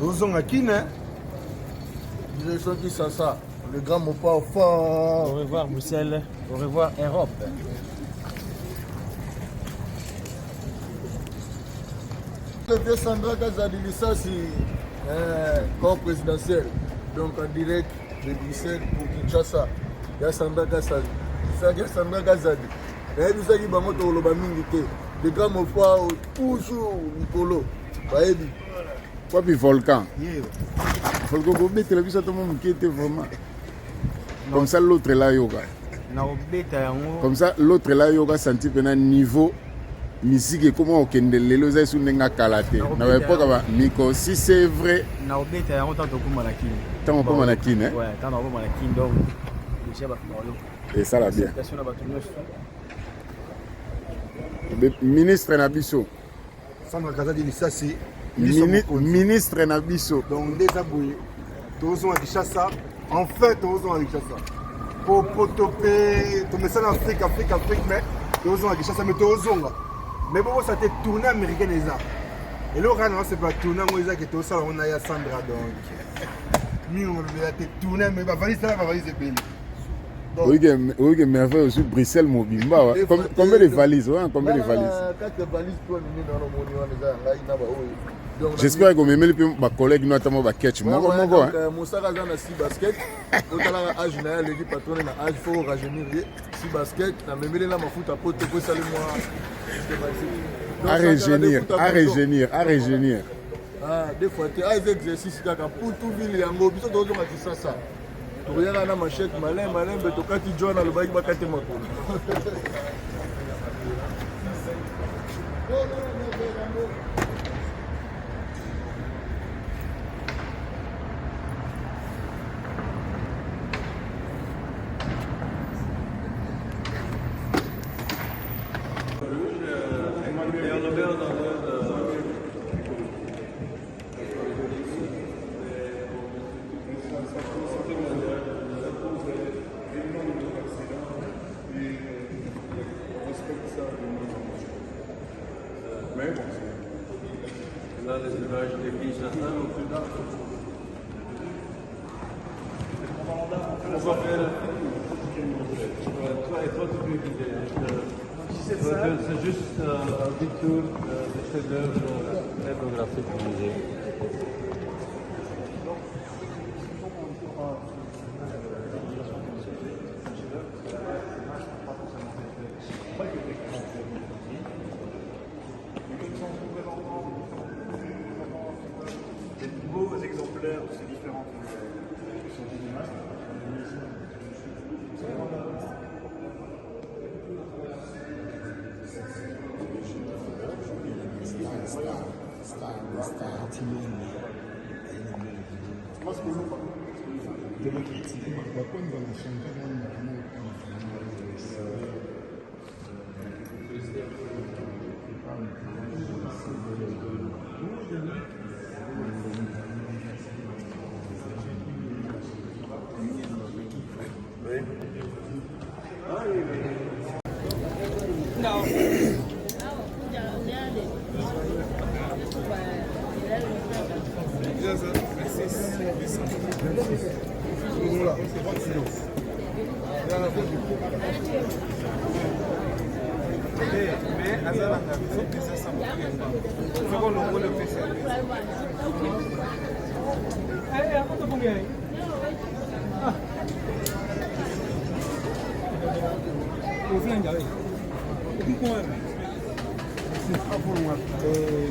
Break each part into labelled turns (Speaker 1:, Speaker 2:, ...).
Speaker 1: Tozonga Kine.
Speaker 2: Direction qui ça. Le grand mot pas fort.
Speaker 3: Au revoir Bruxelles. Au revoir Europe.
Speaker 2: Le vieux Sandra Kazadi, ça c'est corps présidentiel. Donc en direct de Bruxelles pour Kinshasa. Il y a Sandra Kazadi. Ça y a Sandra Kazadi. Et nous savons qu'il y a le grand mot fort toujours Nicolo.
Speaker 4: Quoi puis volcan. Volcan vous mettez la vie sur tout le monde qui était vraiment. Comme ça l'autre là yoga. Comme ça l'autre là yoga senti un niveau musique comment au kendele les gens sont n'enga kalate. Na pas comme Miko si c'est vrai.
Speaker 3: Na obeta ya tant to kuma lakini.
Speaker 4: Tant pas manakine hein.
Speaker 3: Ouais, tant pas manakine donc déjà ba folo.
Speaker 4: Et ça la bien. Ministre Nabiso.
Speaker 1: Sandra Kazadi ça c'est
Speaker 4: ministre Nabiso.
Speaker 1: Donc déjà boy. Tozonga Kinshasa. En fait Tozonga Kinshasa. Pour toper, to me ça en Afrique mais Tozonga Kinshasa mais Tozonga. Mais bon ça t'est tourné américain les ça. Et là on c'est pas tourné moi ça que tout ça on a ya Sandra donc. Nous on a été tourné mais va valise ça va valise belle.
Speaker 4: Oui, que merveille aussi Bruxelles Mobimba. Combien de valises? Combien de valises?
Speaker 2: 4 valises pour nous dans le monde.
Speaker 4: J'espère que mes collègues notamment va catch moi.
Speaker 2: Donc Moussa Razan a 6 baskets. Au talent âge na le patron na âge faut rajeunir 6 baskets. Na même là ma foot à pote pour saler moi. À régénérer. Ah des fois tu as des exercices pour tout ville yango biso dozo ma ça. Regarde na machette malin mais tokati John le baïk bakate makolo.
Speaker 5: Là, les villages de Kinshasa, on va faire. Toi, tu peux quitter. C'est juste un petit tour de chef-d'œuvre ethnographique du musée.
Speaker 1: Beaux exemplaires de ces différentes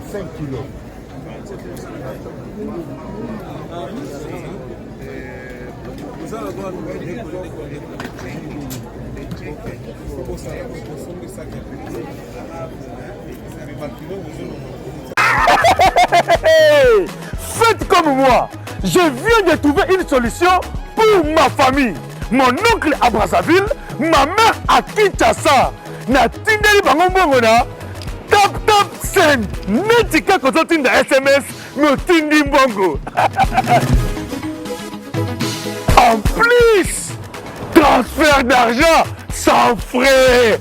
Speaker 1: $5 kilos.
Speaker 6: Faites comme moi. Je viens de trouver une solution pour ma famille. Mon oncle à Brazzaville, ma mère à Kinshasa. Na tindeli bango mbongo na tap send. Netika kozo tinda SMS no tindi mbongo. En plus, transfert d'argent sans frais.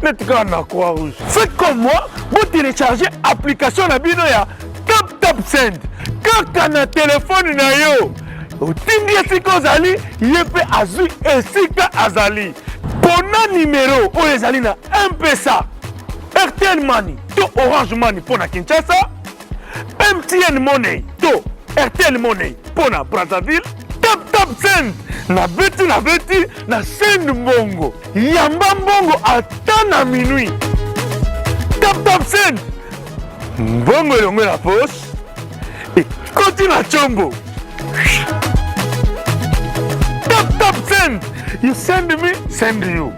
Speaker 6: Netika na Croix-Rouge. Faites comme moi, vous téléchargez l'application Nabinoya. Tap tap send kaka na telefone na yo otindi esika ozali ye mpe azwi esika azali pona numero oyo ezali na M-Pesa RTL Money to Orange Money mpona Kinshasa MTN Money to RTL Money mpona Brazzaville tap send na beti na send mbongo yamba mbongo ata na minuit tap send mbongo elongo na poche ekoti na chombo tap send you send me send you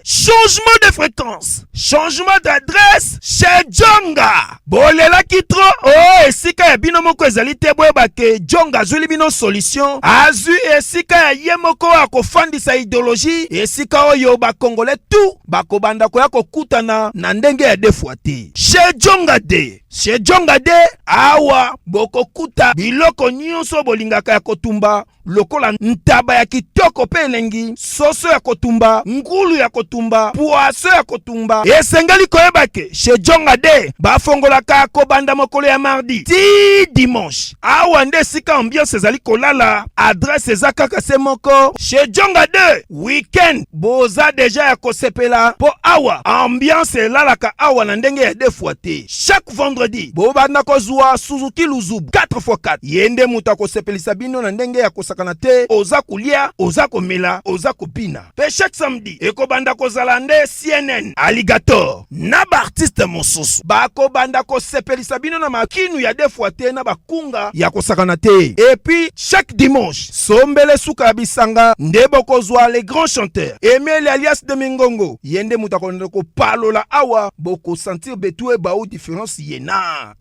Speaker 7: changement de fréquence, changement d'adresse chez Djonga. Bolela kitro, oh, esika ya bino moko ezali te boyeba ke Djonga azuli bino solution. Azu esika ya ye moko akofandisa idéologie, esika oyo ba Congolais tout bakobanda koya kokutana na ndenge ya defuate. Chez Djonga de, chez Djonga de, awa bokokuta biloko nyonso bolingaka ya kotumba. Lokola ntaba ya kitoko pe elengi, soso ya kotumba, ngulu ya kotumba, poaso ya kotumba. Esengeli koyeba ke chez Djonga de bafongolaka kobanda mokolo ya mardi ti dimanche. Awa nde sika ambiance ezali kolala, adresse eza kaka se moko. Chez Djonga de weekend boza deja ya kosepela po awa ambiance elalaka awa na ndenge ya defuate. Chaque vendredi bobanda kozwa Suzuki Luzubu 4x4 yende muta kosepelisa bino na ndenge ya kosaka te oza kulia, oza komela, oza kopina. Pe chaque samedi ekobanda kozala nde CNN Alligator na ba artiste mosusu bakobanda kosepelisa bino na makinu ya defuate na bakunga ya kosakana te. Et puis chaque dimanche sombele suka ya bisanga nde bokozwa les grands chanteurs Emile alias de Mingongo yende muta konde ko palola awa boko sentir betue ba ou différence yena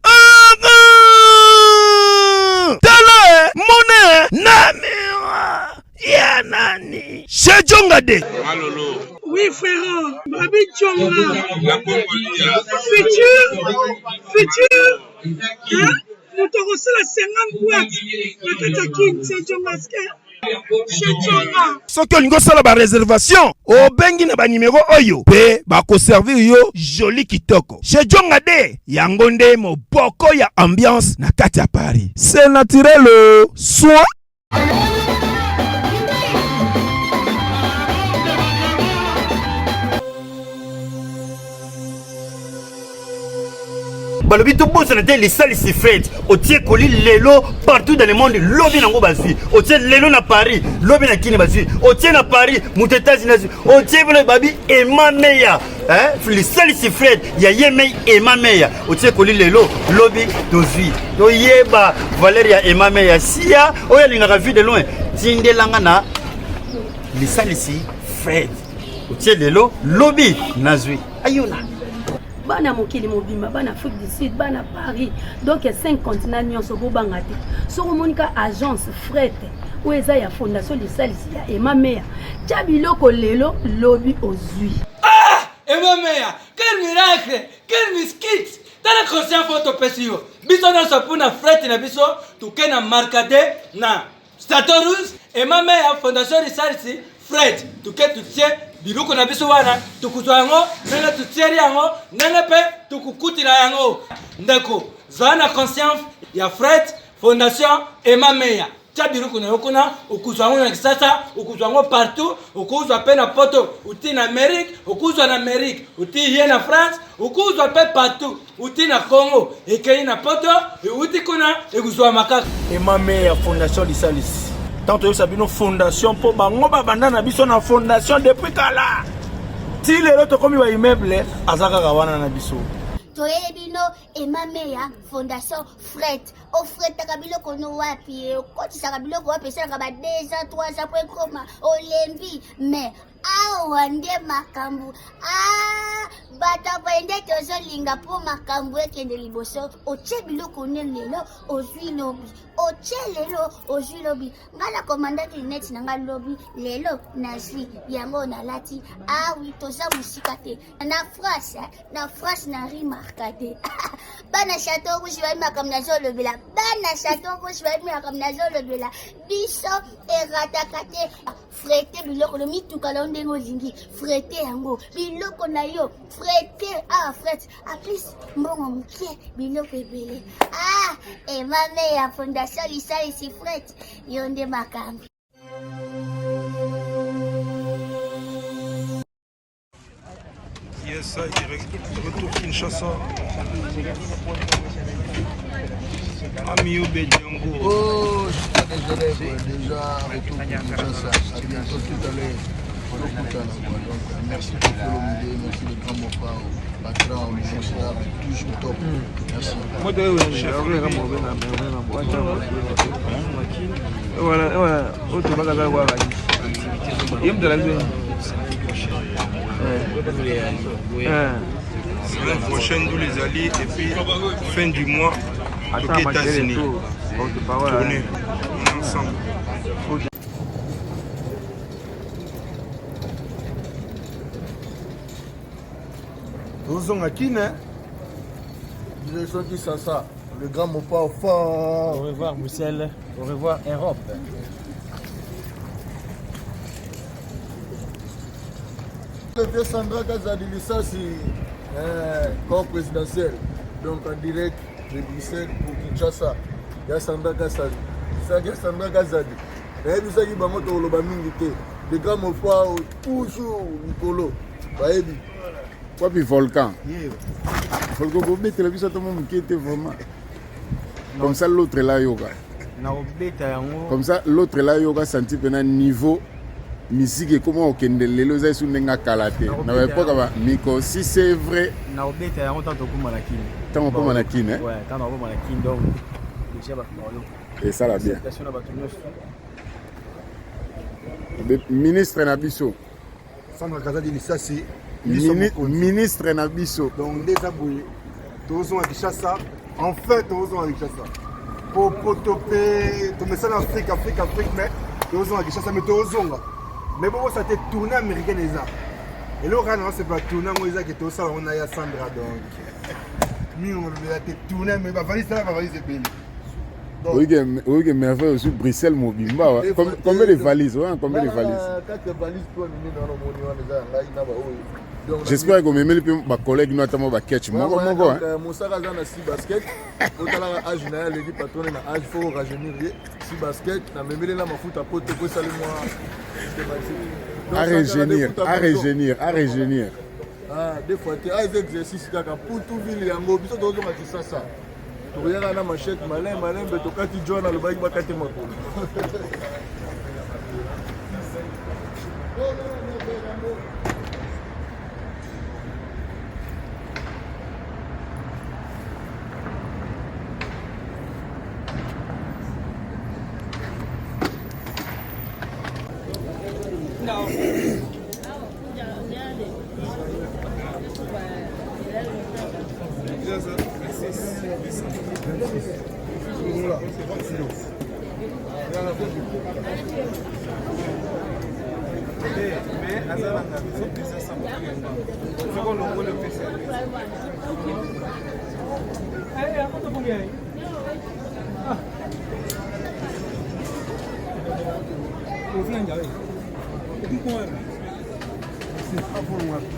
Speaker 7: tala mone namira ya nani chez Djonga de.
Speaker 8: Oui frère, Babi Djonga futur hein motorose la 50 boîtes na katakin chez Djonga chez Djonga.
Speaker 7: Soki olingo sala ba réservation obengi na ba numéro oyo pe bako servir yo joli kitoko. Chez Djonga de yango nde moboko ya ambiance na kati ya Paris. C'est naturel soin.
Speaker 9: Balobi to bosa na te les salles si fête otie koli lelo partout dans le monde lobi nango bazui otie lelo na Paris lobi na kini bazui otie na Paris mutetazi na otie bolo babi ema meya les salles si fête ya yemei ema meya otie koli lelo lobi tozui to yeba Valeria ema meya sia oya lingaka vie de loin tindelanga na les salles si fête otie lelo lobi nazui ayona
Speaker 10: bana mokili mobima bana Afrique du Sud bana Paris donc 5 continents nyonso bobanga te soko monika agence fret ou eza ya fondation de salisi ya Emma Meya tia biloko lelo lobi ozui
Speaker 11: Emma Meya quel miracle quel miskit tala conscient photo pesio biso na sapuna fret na biso tuke na markade na Statorus Emma Meya fondation de salisi fret tuke tutie biloko na biso wana tukuzwa yango nene tutieri yango nene pe tukukutila yango ndeko zana conscience ya Fred Fondation Emma Meya tia biloko na yokuna ukuzwa yango na Kisasa ukuzwa yango partout ukuzwa pe na poto uti na Amerique ukuzwa na Amerique uti hier na France ukuzwa pe partout uti na Congo ekei na poto uti kuna ekuzwa makaka
Speaker 3: Emma Meya Fondation Lisalis. Tant que sabino fondation pour bango banda na biso na fondation depuis kala. Ti lelo to komi ba immeuble azaka kawana na biso.
Speaker 12: Toyebino Emma Meya Fondation Fred. O Fred takabilo kono wapi koti sakabilo ko wapi sanga ba 2 ans 3 ans point koma olembi mais awa nde makambu bata baende tozo linga po makambu ekende liboso oche biloko ne lelo ozwi lobi oche lelo ozwi lobi ngala komandaki net nanga lobi lelo nazwi yango na lati awi toza musika te na France na rimarkade bana chateau rouge ba makam na zolo bana chateau rouge ba makam na zolo bela biso eratakate frete biloko no mitukala ndenge olingi frete yango biloko na yo frete frete aplis mbongo moke biloko ebele emame ya fondation lisalisi frete yo nde makambi.
Speaker 1: Yes, retour Kinshasa. Ami Obediango.
Speaker 2: Oh, je suis pas désolé, déjà retour Kinshasa. À bientôt tout à l'heure. Donc, merci pour l'omidé, merci le grand Mopa, patron, Monstar, toujours top. Merci.
Speaker 1: Semaine prochaine, nous les alliés, et puis fin du mois, aux États-Unis. Tournée, on est ensemble.
Speaker 2: Direction Kinshasa, le grand Mopa fort.
Speaker 3: Au revoir Bruxelles, au revoir Europe.
Speaker 2: Le vieux Sandra Kazadi Lissasi, corps présidentiel, donc en direct de Bruxelles pour Kinshasa. Il y a Sandra Kazadi. Ça y a Sandra Kazadi. Il y a des gens qui ont été le grand Mopa toujours Nicolo.
Speaker 4: Quoi puis Volcan? Volcan, vous mettez la vie sur tout le monde qui était vraiment. Comme ça, l'autre là, yoga. Comme ça, l'autre là, yoga, senti un niveau. Musique, comment on kende lelo za sunenga kalate. Na pas miko si c'est vrai.
Speaker 3: Na obeta ya tant ko malakini.
Speaker 4: Tant ko malakini, hein?
Speaker 3: Ouais, tant ko malakini donc.
Speaker 4: Et ça la bien. Ministre Nabiso.
Speaker 1: Sandra Kazadi Lissasi.
Speaker 4: Ministre Nabiso.
Speaker 1: Donc des aboués. Tous à Kinshasa. En fait, tous à Kinshasa. Pour toper, tout ça en Afrique, mais tous à Kinshasa, mais tous mais bon, ça a été tourné américain les gens. Et là, c'est pas tourné américain qui est tout ça, on a Sandra donc. Nous, on a été tourné, mais ma valise, ça va valiser c'est payé.
Speaker 4: Oui, mais enfin aussi Bruxelles, Mobimba. Combien de valises? Combien de valises? J'espère que mes collègues, notamment, vont catch.
Speaker 2: Moussa Razan a 6 baskets. Au talent âge, il dit patron, il faut rajeunir 6 baskets. Il a même la foot à pote pour saluer moi.
Speaker 4: À régénérer.
Speaker 2: Des fois, tu as des exercices pour tout ville. Il y a un mot, tu as ça. Tu regardes la machette, malin, mais tu as dit John à le bail, tu as dit moi.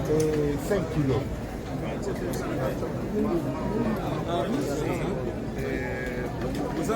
Speaker 1: C'est 5 kilos.
Speaker 2: Vous